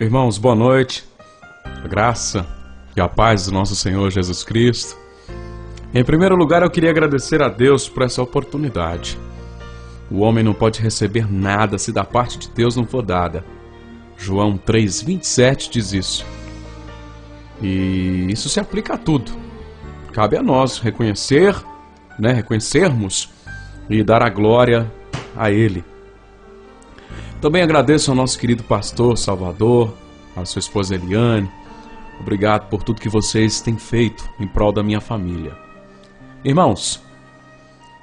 Irmãos, boa noite. A graça e a paz do nosso Senhor Jesus Cristo. Em primeiro lugar, eu queria agradecer a Deus por essa oportunidade. O homem não pode receber nada se da parte de Deus não for dada. João 3,27 diz isso. E isso se aplica a tudo. Cabe a nós reconhecermos e dar a glória a Ele. Também agradeço ao nosso querido pastor Salvador, à sua esposa Eliane. Obrigado por tudo que vocês têm feito em prol da minha família. Irmãos,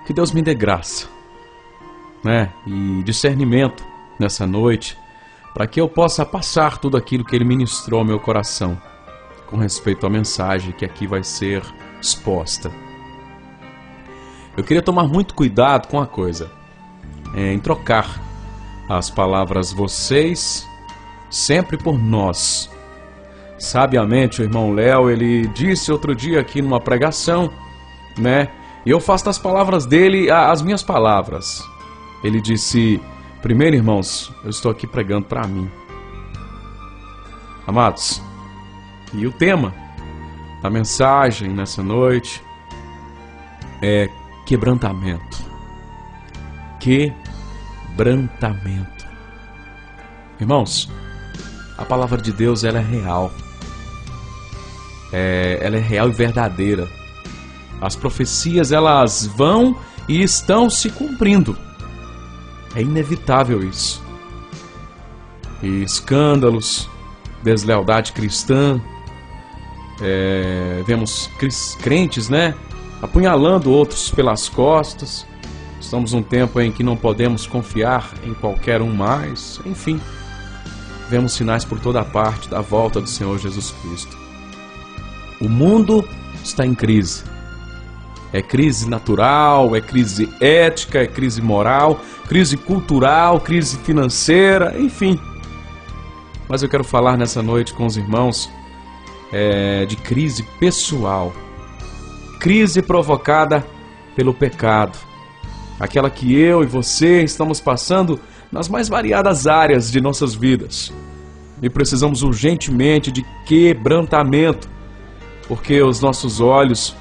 que Deus me dê graça, e discernimento nessa noite, para que eu possa passar tudo aquilo que Ele ministrou ao meu coração, com respeito à mensagem que aqui vai ser exposta. Eu queria tomar muito cuidado com a coisa, em trocar as palavras vocês sempre por nós. Sabiamente o irmão Léo, ele disse outro dia aqui numa pregação, e eu faço das palavras dele as minhas palavras. Ele disse: primeiro, irmãos, eu estou aqui pregando para mim. Amados, e o tema da mensagem nessa noite é quebrantamento. Quebrantamento. Irmãos, a palavra de Deus, ela é real. Ela é real e verdadeira. As profecias, elas vão e estão se cumprindo. É inevitável isso. E escândalos, deslealdade cristã, vemos crentes, apunhalando outros pelas costas. Estamos num tempo em que não podemos confiar em qualquer um mais. Enfim, vemos sinais por toda parte da volta do Senhor Jesus Cristo. O mundo está em crise. É crise natural, é crise ética, é crise moral, crise cultural, crise financeira, enfim. Mas eu quero falar nessa noite com os irmãos de crise pessoal. Crise provocada pelo pecado. Aquela que eu e você estamos passando nas mais variadas áreas de nossas vidas. E precisamos urgentemente de quebrantamento, porque os nossos olhos,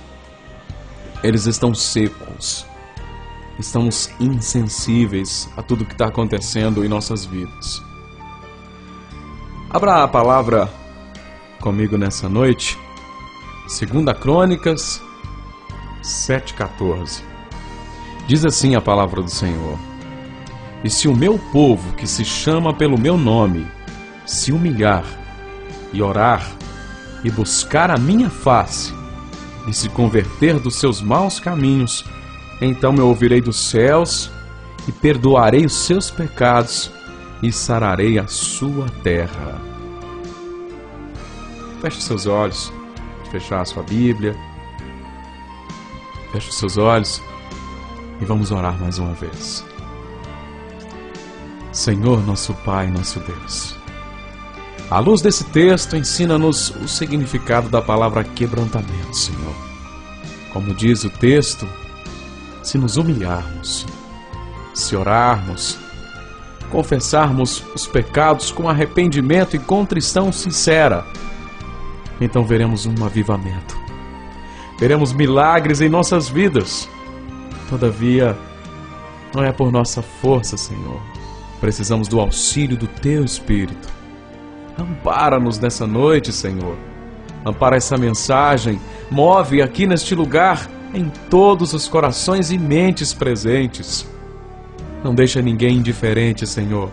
eles estão secos. Estamos insensíveis a tudo que está acontecendo em nossas vidas. Abra a palavra comigo nessa noite, 2 Crônicas 7,14. Diz assim a palavra do Senhor: e se o meu povo, que se chama pelo meu nome, se humilhar e orar e buscar a minha face e se converter dos seus maus caminhos, então eu ouvirei dos céus e perdoarei os seus pecados e sararei a sua terra. Feche seus olhos, fechar a sua Bíblia. Feche os seus olhos e vamos orar mais uma vez. Senhor, nosso Pai, nosso Deus, à luz desse texto, ensina-nos o significado da palavra quebrantamento, Senhor. Como diz o texto, se nos humilharmos, se orarmos, confessarmos os pecados com arrependimento e contrição sincera, então veremos um avivamento. Veremos milagres em nossas vidas. Todavia, não é por nossa força, Senhor. Precisamos do auxílio do Teu Espírito. Ampara-nos nessa noite, Senhor. Ampara essa mensagem. Move aqui neste lugar em todos os corações e mentes presentes. Não deixa ninguém indiferente, Senhor.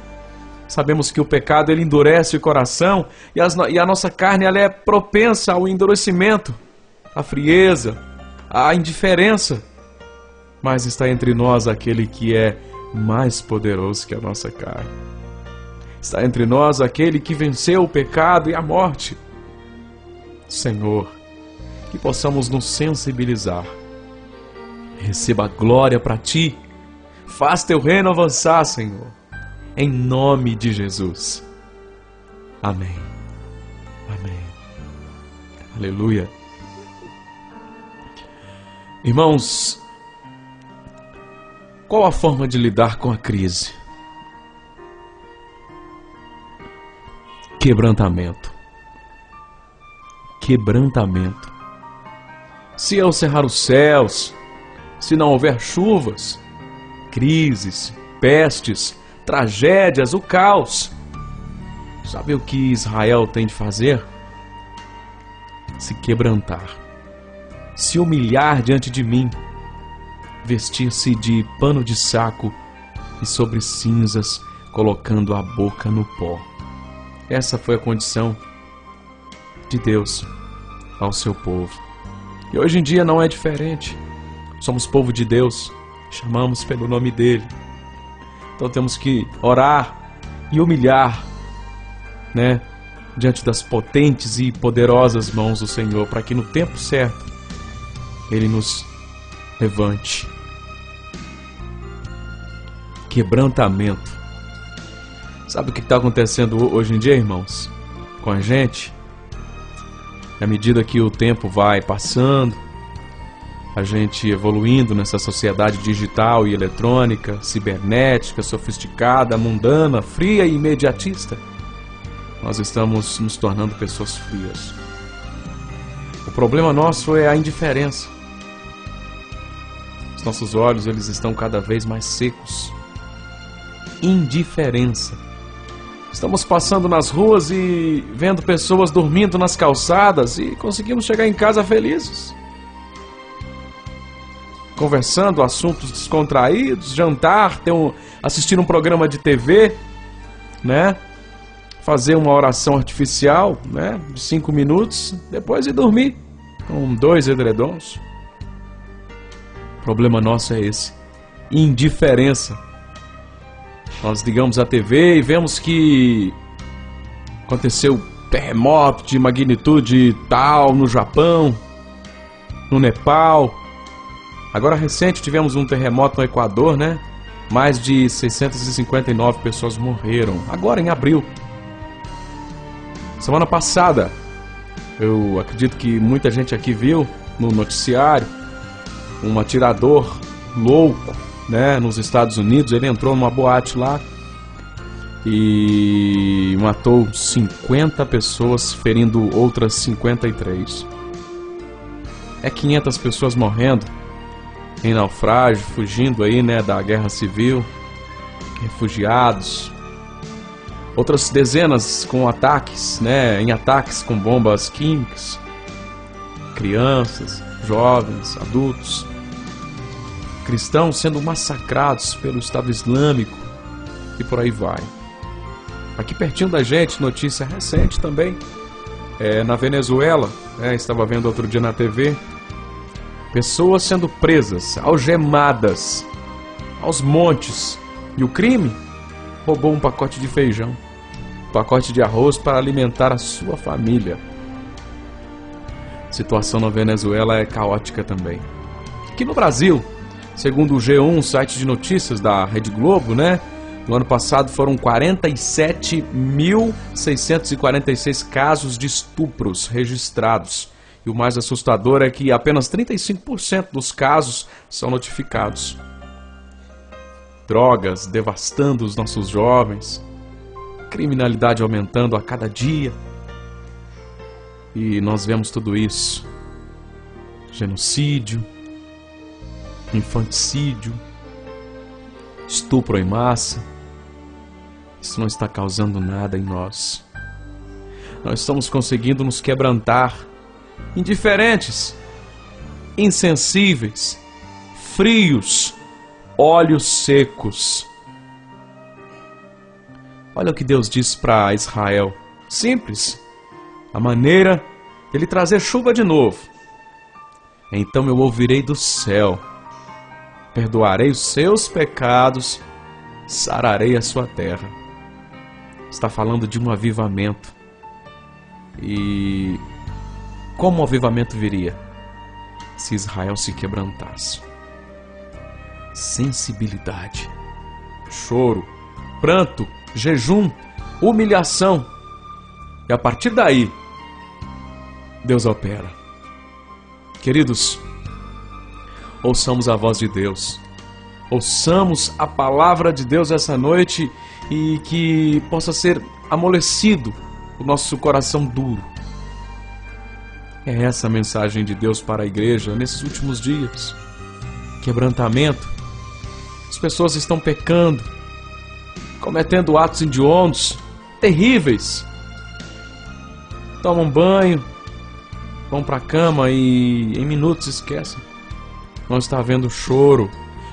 Sabemos que o pecado, ele endurece o coração e a nossa carne, ela é propensa ao endurecimento, à frieza, à indiferença. Mas está entre nós aquele que é mais poderoso que a nossa carne. Está entre nós aquele que venceu o pecado e a morte. Senhor, que possamos nos sensibilizar. Receba a glória para Ti. Faz Teu reino avançar, Senhor. Em nome de Jesus. Amém. Amém. Aleluia. Irmãos, qual a forma de lidar com a crise? quebrantamento. Quebrantamento. Se eu cerrar os céus, se não houver chuvas, crises, pestes, tragédias, o caos. Sabe o que Israel tem de fazer? Se quebrantar, se humilhar diante de mim, vestir-se de pano de saco e sobre cinzas, colocando a boca no pó. Essa foi a condição de Deus ao seu povo. E hoje em dia não é diferente. Somos povo de Deus, chamamos pelo nome dele. Então temos que orar e humilhar, né, diante das potentes e poderosas mãos do Senhor, para que no tempo certo ele nos levante. Quebrantamento. Sabe o que está acontecendo hoje em dia, irmãos? Com a gente? À medida que o tempo vai passando, a gente evoluindo nessa sociedade digital e eletrônica, cibernética, sofisticada, mundana, fria e imediatista, nós estamos nos tornando pessoas frias. O problema nosso é a indiferença. Os nossos olhos, eles estão cada vez mais secos. Indiferença. Estamos passando nas ruas e vendo pessoas dormindo nas calçadas e conseguimos chegar em casa felizes. Conversando, assuntos descontraídos, jantar, assistir um programa de TV, né? Fazer uma oração artificial, né? De 5 minutos, depois ir dormir com 2 edredons. O problema nosso é esse. Indiferença. Nós ligamos a TV e vemos que aconteceu terremoto de magnitude tal no Japão, no Nepal. Agora recente tivemos um terremoto no Equador, né? Mais de 659 pessoas morreram, agora em abril. Semana passada, eu acredito que muita gente aqui viu no noticiário, um atirador louco, né, nos Estados Unidos. Ele entrou numa boate lá e matou 50 pessoas, ferindo outras 53. É 500 pessoas morrendo em naufrágio, fugindo aí, né, da guerra civil, refugiados. Outras dezenas com ataques, né, em ataques com bombas químicas. Crianças, jovens, adultos. Cristãos sendo massacrados pelo Estado Islâmico e por aí vai. Aqui pertinho da gente, notícia recente também, na Venezuela, estava vendo outro dia na TV, pessoas sendo presas, algemadas, aos montes. E o crime? Roubou um pacote de feijão, um pacote de arroz para alimentar a sua família. A situação na Venezuela é caótica também. Aqui no Brasil, segundo o G1, site de notícias da Rede Globo, né? No ano passado foram 47.646 casos de estupros registrados. E o mais assustador é que apenas 35% dos casos são notificados. Drogas devastando os nossos jovens. Criminalidade aumentando a cada dia. E nós vemos tudo isso. Genocídio. Infanticídio, estupro em massa. Isso não está causando nada em nós. Nós estamos conseguindo nos quebrantar, indiferentes, insensíveis, frios, olhos secos. Olha o que Deus diz para Israel. Simples. A maneira de ele trazer chuva de novo. Então eu ouvirei do céu, perdoarei os seus pecados, sararei a sua terra. Está falando de um avivamento. E como o avivamento viria? Se Israel se quebrantasse. Sensibilidade, choro, pranto, jejum, humilhação. E a partir daí, Deus opera. Queridos, ouçamos a voz de Deus. Ouçamos a palavra de Deus essa noite e que possa ser amolecido o nosso coração duro. É essa a mensagem de Deus para a igreja nesses últimos dias. Quebrantamento. As pessoas estão pecando, cometendo atos hediondos, terríveis. Tomam banho, vão para a cama e em minutos esquecem. Não está havendo choro.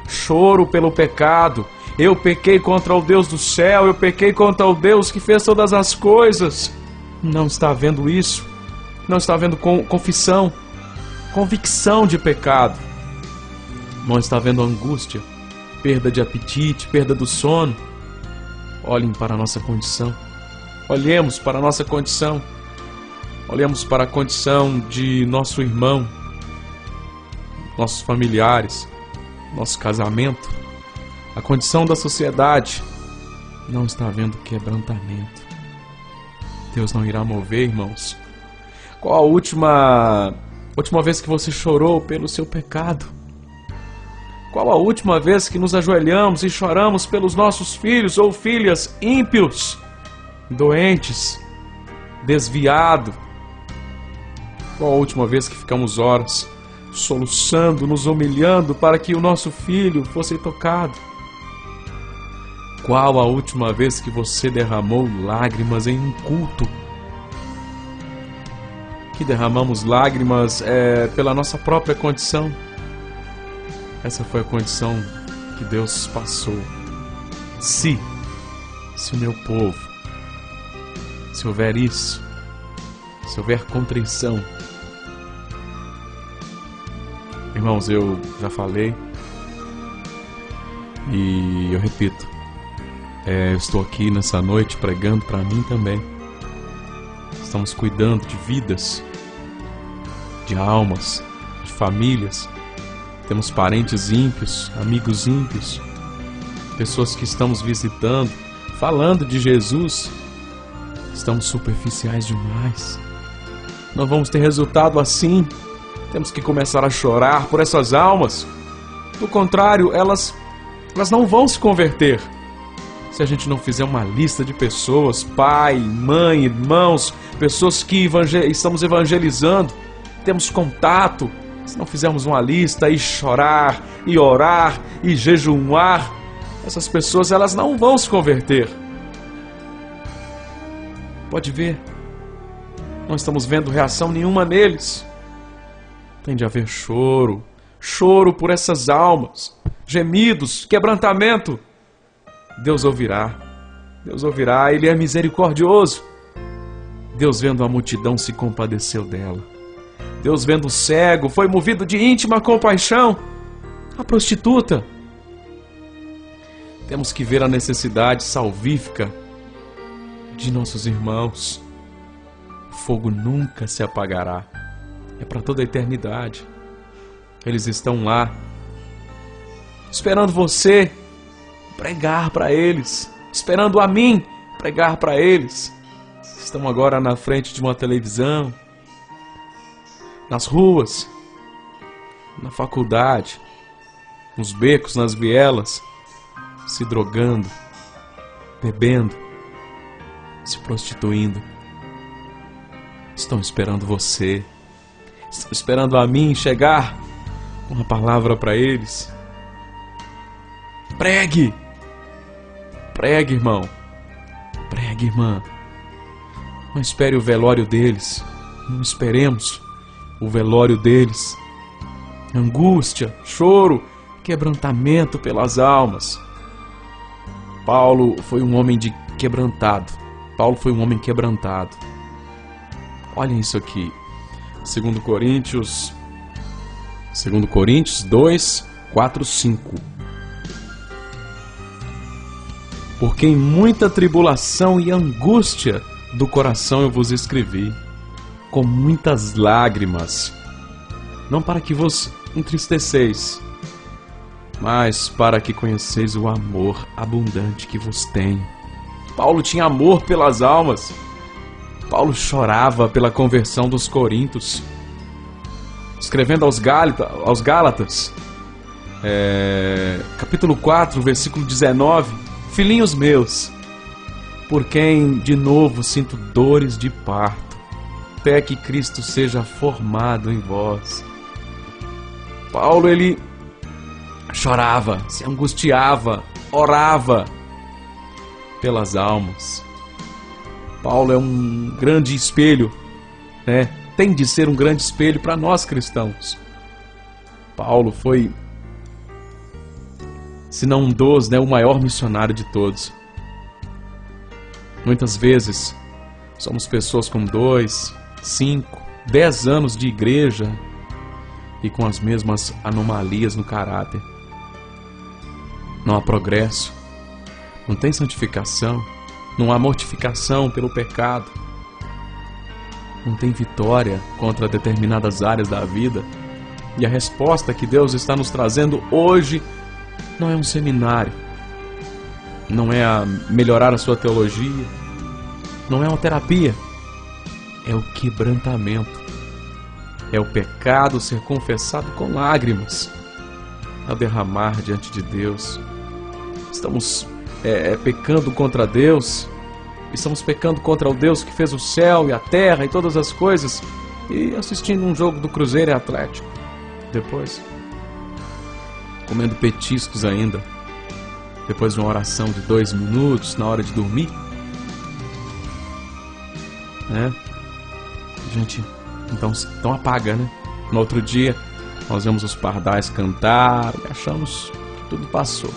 Choro pelo pecado. Eu pequei contra o Deus do céu, eu pequei contra o Deus que fez todas as coisas. Não está havendo isso. Não está havendo confissão, convicção de pecado. Não está havendo angústia, perda de apetite, perda do sono. Olhem para a nossa condição. Olhemos para a nossa condição. Olhemos para a condição de nosso irmão, nossos familiares, nosso casamento, a condição da sociedade. Não está havendo quebrantamento. Deus não irá mover, irmãos. Qual a última vez que você chorou pelo seu pecado? Qual a última vez que nos ajoelhamos e choramos pelos nossos filhos ou filhas ímpios, doentes, desviados? Qual a última vez que ficamos horas soluçando, nos humilhando para que o nosso filho fosse tocado? Qual a última vez que você derramou lágrimas em um culto? Que derramamos lágrimas pela nossa própria condição. Essa foi a condição que Deus passou. Se o meu povo, se houver isso, se houver contrição. Irmãos, eu já falei e eu repito, eu estou aqui nessa noite pregando para mim também. Estamos cuidando de vidas, de almas, de famílias. Temos parentes ímpios, amigos ímpios, pessoas que estamos visitando, falando de Jesus. Estamos superficiais demais. Não vamos ter resultado assim. Temos que começar a chorar por essas almas. Do contrário, elas não vão se converter. Se a gente não fizer uma lista de pessoas, pai, mãe, irmãos, pessoas que estamos evangelizando, temos contato, se não fizermos uma lista e chorar, e orar, e jejuar, essas pessoas elas não vão se converter. Pode ver, não estamos vendo reação nenhuma neles. Tem de haver choro, choro por essas almas, gemidos, quebrantamento. Deus ouvirá, Ele é misericordioso. Deus, vendo a multidão, se compadeceu dela. Deus, vendo o cego, foi movido de íntima compaixão. A prostituta. Temos que ver a necessidade salvífica de nossos irmãos. O fogo nunca se apagará. É para toda a eternidade. Eles estão lá, esperando você pregar para eles, esperando a mim pregar para eles. Estão agora na frente de uma televisão, nas ruas, na faculdade, nos becos, nas vielas, se drogando, bebendo, se prostituindo. Estão esperando você, estão esperando a mim chegar com uma palavra para eles. Pregue! Pregue, irmão. Pregue, irmã. Não espere o velório deles. Não esperemos o velório deles. Angústia, choro, quebrantamento pelas almas. Paulo foi um homem quebrantado. Paulo foi um homem quebrantado. Olhem isso aqui. 2 Coríntios 2, 4, 5. Porque em muita tribulação e angústia do coração eu vos escrevi, com muitas lágrimas, não para que vos entristeceis, mas para que conheceis o amor abundante que vos tenho. Paulo tinha amor pelas almas. Paulo chorava pela conversão dos coríntios. Escrevendo aos Gálatas, capítulo 4, versículo 19, filhinhos meus, por quem de novo sinto dores de parto, até que Cristo seja formado em vós. Paulo, ele chorava, se angustiava, orava pelas almas. Paulo é um grande espelho, né? Tem de ser um grande espelho para nós cristãos. Paulo foi, se não um dos, né, o maior missionário de todos. Muitas vezes somos pessoas com 2, 5, 10 anos de igreja e com as mesmas anomalias no caráter. Não há progresso, não tem santificação, não há mortificação pelo pecado, não tem vitória contra determinadas áreas da vida. E a resposta que Deus está nos trazendo hoje não é um seminário, não é a melhorar a sua teologia, não é uma terapia, é o quebrantamento, é o pecado ser confessado com lágrimas, é o derramar diante de Deus. Estamos pecando contra Deus, estamos pecando contra o Deus que fez o céu e a terra e todas as coisas, e assistindo um jogo do Cruzeiro e Atlético, depois comendo petiscos ainda, depois de uma oração de 2 minutos na hora de dormir, né? A gente então apaga, né? No outro dia nós vemos os pardais cantar e achamos que tudo passou.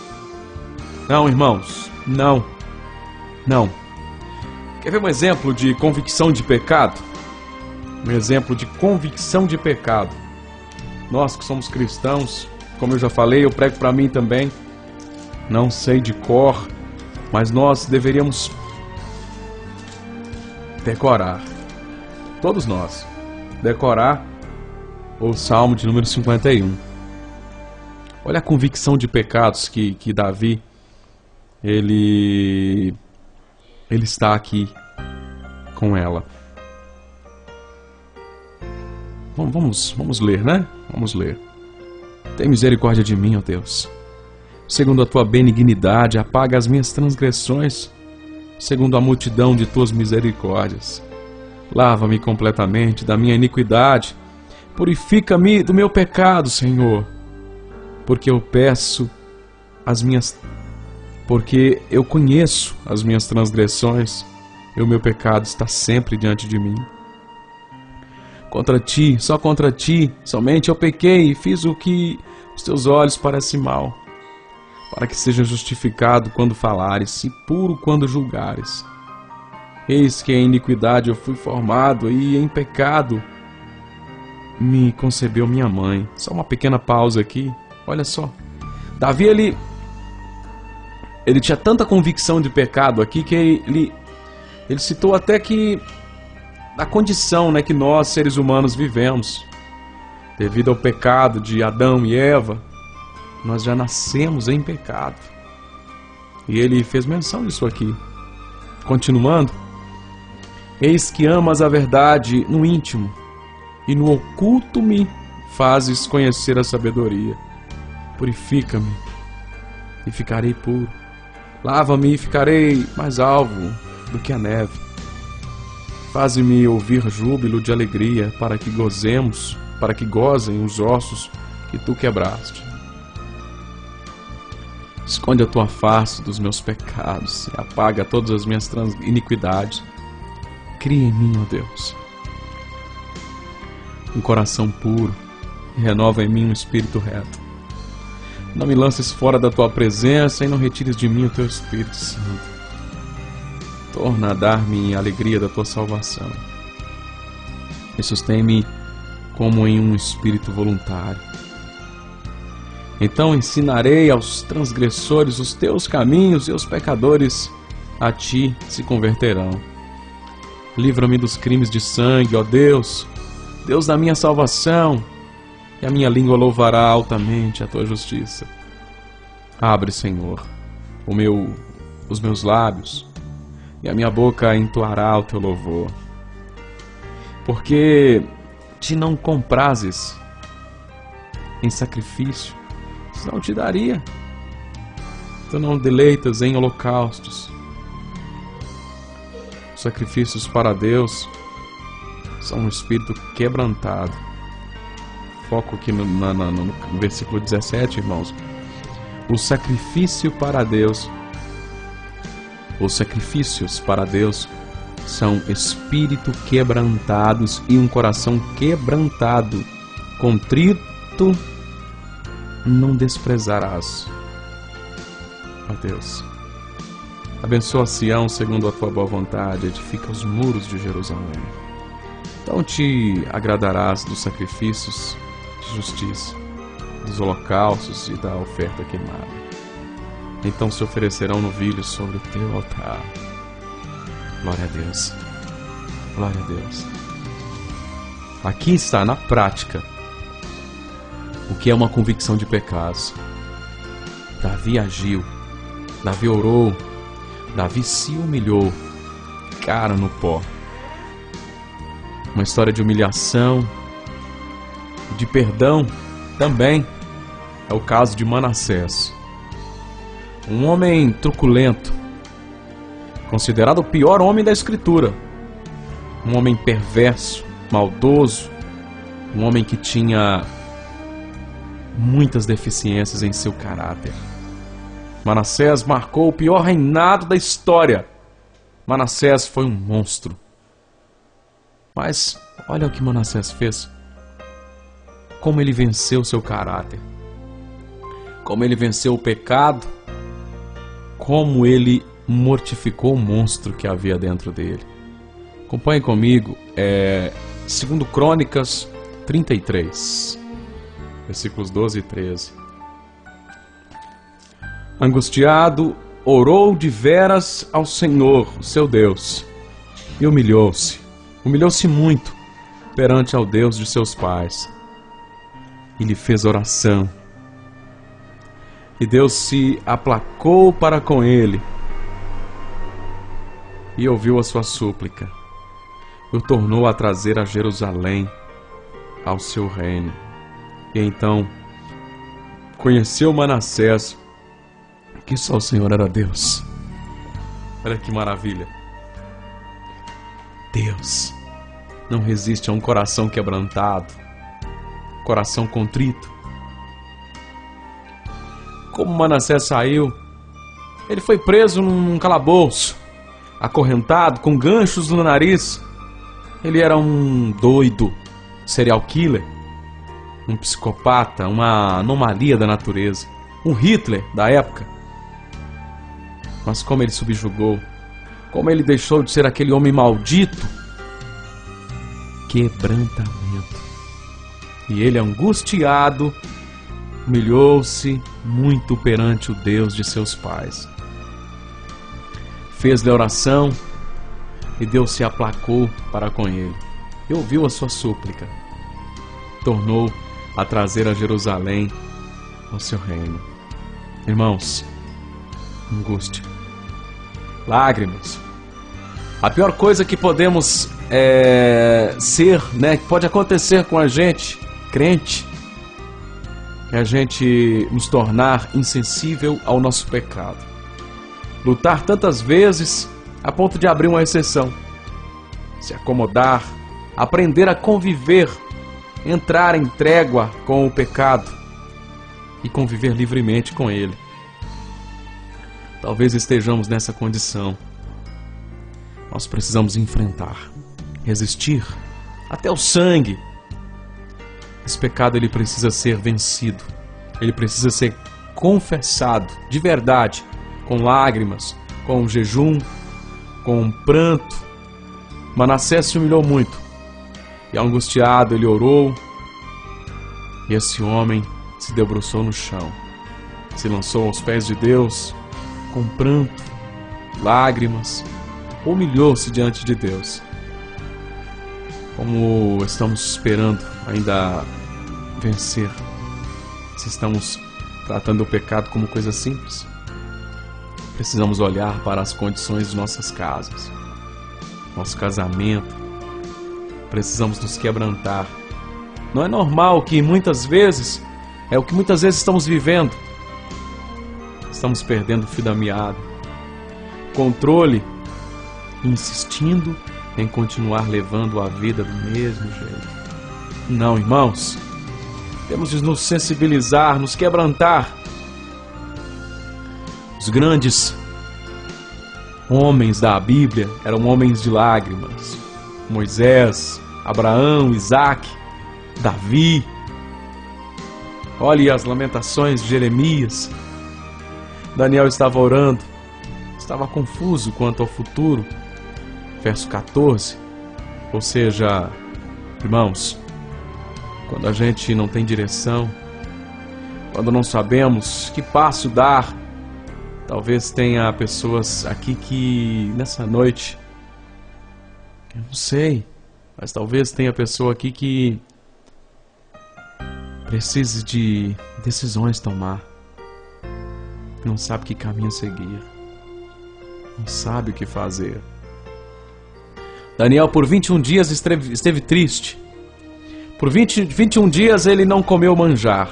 Não, irmãos, não. Quer ver um exemplo de convicção de pecado? Um exemplo de convicção de pecado. Nós que somos cristãos, como eu já falei, eu prego para mim também. Não sei de cor, mas nós deveríamos decorar, todos nós, decorar o Salmo de número 51. Olha a convicção de pecados que Davi, ele está aqui com ela. Vamos ler, né? Vamos ler. Tem misericórdia de mim, ó Deus. Segundo a tua benignidade, apaga as minhas transgressões, segundo a multidão de tuas misericórdias. Lava-me completamente da minha iniquidade, purifica-me do meu pecado, Senhor, porque eu conheço as minhas transgressões, e o meu pecado está sempre diante de mim. Contra ti, só contra ti, somente eu pequei e fiz o que os teus olhos parecem mal, para que seja justificado quando falares e puro quando julgares. Eis que em iniquidade eu fui formado e em pecado me concebeu minha mãe. Só uma pequena pausa aqui, olha só. Davi, ele tinha tanta convicção de pecado aqui que ele citou até que a condição, né, que nós seres humanos vivemos. Devido ao pecado de Adão e Eva, nós já nascemos em pecado. E ele fez menção disso aqui. Continuando. Eis que amas a verdade no íntimo, e no oculto me fazes conhecer a sabedoria. Purifica-me, e ficarei puro. Lava-me e ficarei mais alvo do que a neve. Faze-me ouvir júbilo de alegria, para que gozem os ossos que tu quebraste. Esconde a tua face dos meus pecados e apaga todas as minhas iniquidades. Cria em mim, ó Deus, um coração puro e renova em mim um espírito reto. Não me lances fora da tua presença e não retires de mim o teu Espírito Santo. Torna a dar-me a alegria da tua salvação e sustém-me como em um espírito voluntário. Então ensinarei aos transgressores os teus caminhos, e os pecadores a ti se converterão. Livra-me dos crimes de sangue, ó Deus, Deus da minha salvação, e a minha língua louvará altamente a tua justiça. Abre, Senhor, os meus lábios, e a minha boca entoará o teu louvor. Porque te não comprases em sacrifício, senão te daria. Tu não deleitas em holocaustos. sacrifícios para Deus são um espírito quebrantado. Foco aqui no versículo 17, irmãos. Os sacrifícios para Deus são espírito quebrantados e um coração quebrantado. Contrito não desprezarás. Ó Deus, abençoa Sião segundo a tua boa vontade, edifica os muros de Jerusalém. Então te agradarás dos sacrifícios de justiça, dos holocaustos e da oferta queimada. Então se oferecerão novilhos sobre o teu altar. Glória a Deus. Glória a Deus. Aqui está na prática o que é uma convicção de pecados. Davi agiu, Davi orou, Davi se humilhou, cara no pó. Uma história de humilhação, de perdão também. É o caso de Manassés, um homem truculento, considerado o pior homem da Escritura, um homem perverso, maldoso, um homem que tinha muitas deficiências em seu caráter. Manassés marcou o pior reinado da história. Manassés foi um monstro. Mas olha o que Manassés fez. Como ele venceu seu caráter. Como ele venceu o pecado. Como ele mortificou o monstro que havia dentro dele. Acompanhe comigo, 2 Crônicas 33, versículos 12 e 13. Angustiado, orou de veras ao Senhor, seu Deus, e humilhou-se muito perante ao Deus de seus pais. E lhe fez oração. E Deus se aplacou para com ele e ouviu a sua súplica. E o tornou a trazer a Jerusalém, ao seu reino. E então conheceu Manassés que só o Senhor era Deus. Olha que maravilha. Deus não resiste a um coração quebrantado, coração contrito. Como Manassés saiu, ele foi preso num calabouço, acorrentado, com ganchos no nariz. Ele era um doido, serial killer, um psicopata, uma anomalia da natureza, um Hitler da época. Mas como ele subjugou, como ele deixou de ser aquele homem maldito, quebrantamento. E ele, angustiado, humilhou-se muito perante o Deus de seus pais. Fez-lhe oração e Deus se aplacou para com ele e ouviu a sua súplica. Tornou a trazer a Jerusalém ao seu reino. Irmãos, angústia, lágrimas. A pior coisa que podemos ser, que pode acontecer com a gente, crente, é a gente nos tornar insensível ao nosso pecado. Lutar tantas vezes a ponto de abrir uma exceção. Se acomodar, aprender a conviver, entrar em trégua com o pecado e conviver livremente com ele. Talvez estejamos nessa condição. Nós precisamos enfrentar, resistir até o sangue. Esse pecado ele precisa ser vencido. Ele precisa ser confessado de verdade, com lágrimas, com jejum, com pranto. Manassés se humilhou muito e angustiado ele orou, e esse homem se debruçou no chão, se lançou aos pés de Deus com pranto, lágrimas, humilhou-se diante de Deus. Como estamos esperando ainda vencer? Se estamos tratando o pecado como coisa simples, precisamos olhar para as condições de nossas casas, nosso casamento. Precisamos nos quebrantar. Não é normal que muitas vezes, é o que muitas vezes estamos vivendo. Estamos perdendo o fio da meada, controle insistindo em continuar levando a vida do mesmo jeito. Não, irmãos, temos de nos sensibilizar, nos quebrantar. Os grandes homens da Bíblia eram homens de lágrimas. Moisés, Abraão, Isaac, Davi. Olhe as lamentações de Jeremias. Daniel estava orando, estava confuso quanto ao futuro. Verso 14. Ou seja, irmãos, quando a gente não tem direção, quando não sabemos que passo dar, talvez tenha pessoas aqui que nessa noite, eu não sei, mas talvez tenha pessoa aqui que precise de decisões tomar, não sabe que caminho seguir, não sabe o que fazer. Daniel por 21 dias esteve triste. Por 21 dias ele não comeu manjar.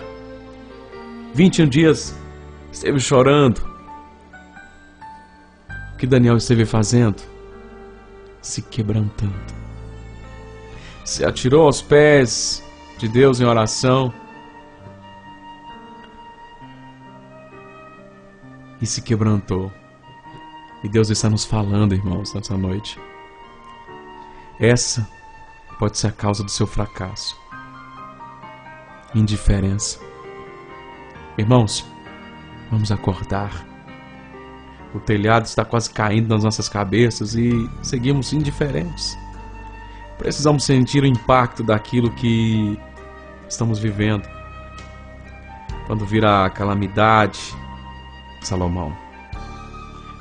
21 dias esteve chorando. O que Daniel esteve fazendo? Se quebrantando. Se atirou aos pés de Deus em oração. E se quebrantou. E Deus está nos falando, irmãos, nessa noite. Essa pode ser a causa do seu fracasso. Indiferença. Irmãos, vamos acordar. O telhado está quase caindo nas nossas cabeças e seguimos indiferentes. Precisamos sentir o impacto daquilo que estamos vivendo. Quando vir a calamidade, Salomão.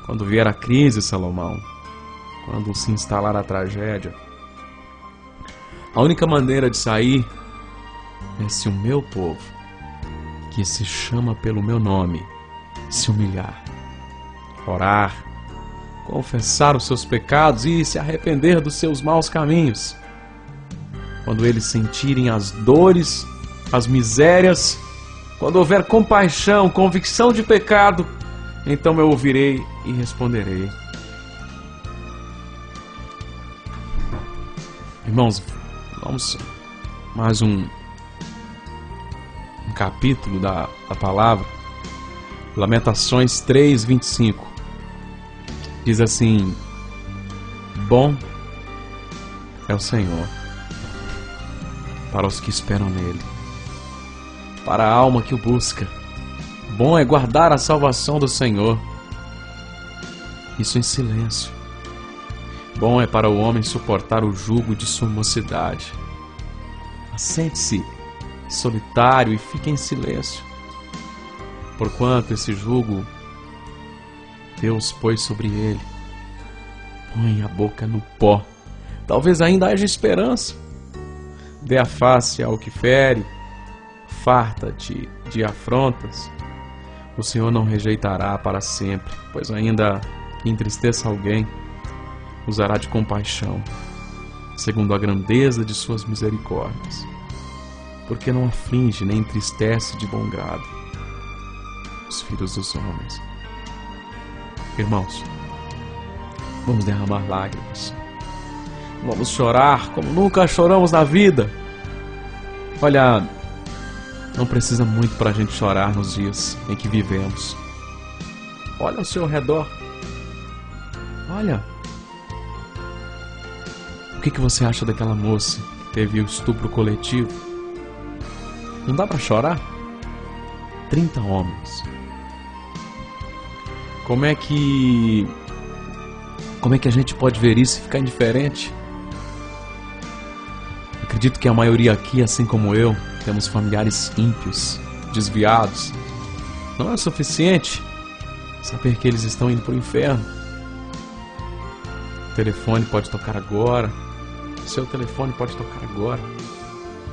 Quando vier a crise, Salomão. Quando se instalar a tragédia. A única maneira de sair é se o meu povo, que se chama pelo meu nome, se humilhar, orar, confessar os seus pecados e se arrepender dos seus maus caminhos. Quando eles sentirem as dores, as misérias, quando houver compaixão, convicção de pecado, então eu ouvirei e responderei. Irmãos, vamos mais um capítulo da palavra. Lamentações 3:25. Diz assim: bom é o Senhor para os que esperam nele, para a alma que o busca. Bom é guardar a salvação do Senhor, isso em silêncio. Bom é para o homem suportar o jugo de sua mocidade. Assente-se solitário e fique em silêncio, porquanto esse jugo Deus pôs sobre ele. Põe a boca no pó, talvez ainda haja esperança. Dê a face ao que fere, farta-te de afrontas. O Senhor não rejeitará para sempre, pois ainda que entristeça alguém, usará de compaixão, segundo a grandeza de suas misericórdias, porque não aflige nem entristece de bom grado os filhos dos homens. Irmãos, vamos derramar lágrimas, vamos chorar como nunca choramos na vida. Olha, não precisa muito para a gente chorar nos dias em que vivemos. Olha ao seu redor, olha. O que você acha daquela moça que teve o estupro coletivo? Não dá para chorar? 30 homens. Como é que a gente pode ver isso e ficar indiferente? Acredito que a maioria aqui, assim como eu, temos familiares ímpios, desviados. Não é o suficiente saber que eles estão indo para o inferno. O telefone pode tocar agora. Seu telefone pode tocar agora.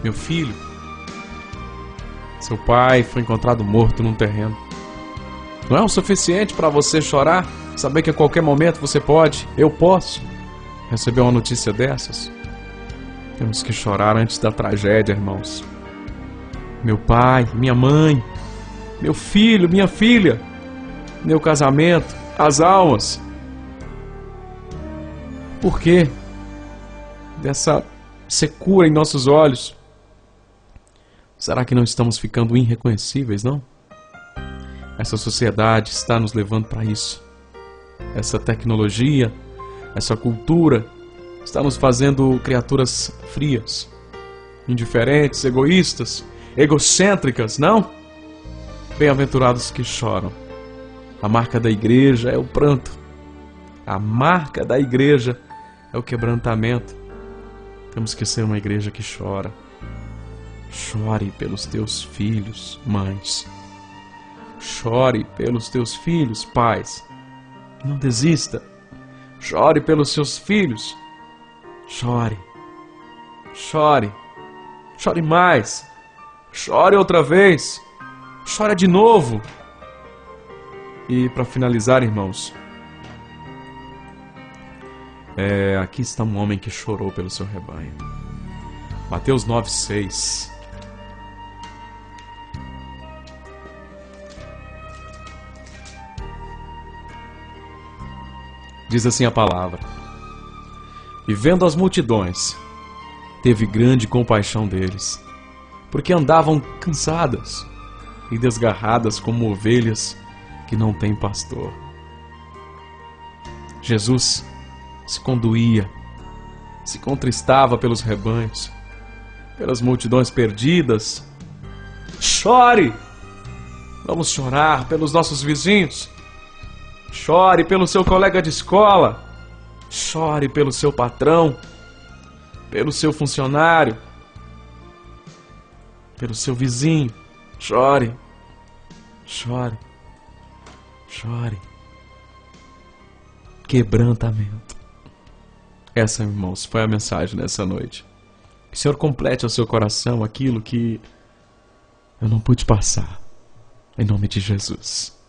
Meu filho, seu pai foi encontrado morto num terreno. Não é o suficiente para você chorar? Saber que a qualquer momento você pode, eu posso, receber uma notícia dessas? Temos que chorar antes da tragédia, irmãos. Meu pai, minha mãe, meu filho, minha filha, meu casamento, as almas. porquê dessa secura em nossos olhos? Será que não estamos ficando irreconhecíveis, não? Essa sociedade está nos levando para isso. Essa tecnologia, essa cultura está nos fazendo criaturas frias, indiferentes, egoístas, egocêntricas, não? Bem-aventurados que choram. A marca da igreja é o pranto. A marca da igreja é o quebrantamento. Temos que ser uma igreja que chora. Chore pelos teus filhos, mães. Chore pelos teus filhos, pais. Não desista. Chore pelos seus filhos. Chore. Chore. Chore mais. Chore outra vez. Chore de novo. E para finalizar, irmãos, aqui está um homem que chorou pelo seu rebanho. Mateus 9:6. Diz assim a palavra: e vendo as multidões, teve grande compaixão deles, porque andavam cansadas e desgarradas como ovelhas que não têm pastor. Jesus se condoía, se contristava pelos rebanhos, pelas multidões perdidas. Chore! Vamos chorar pelos nossos vizinhos. Chore pelo seu colega de escola. Chore pelo seu patrão, pelo seu funcionário, pelo seu vizinho. Chore. Chore. Chore. Quebrantamento. Essa, irmãos, foi a mensagem dessa noite. Que o Senhor complete ao seu coração aquilo que eu não pude passar. Em nome de Jesus.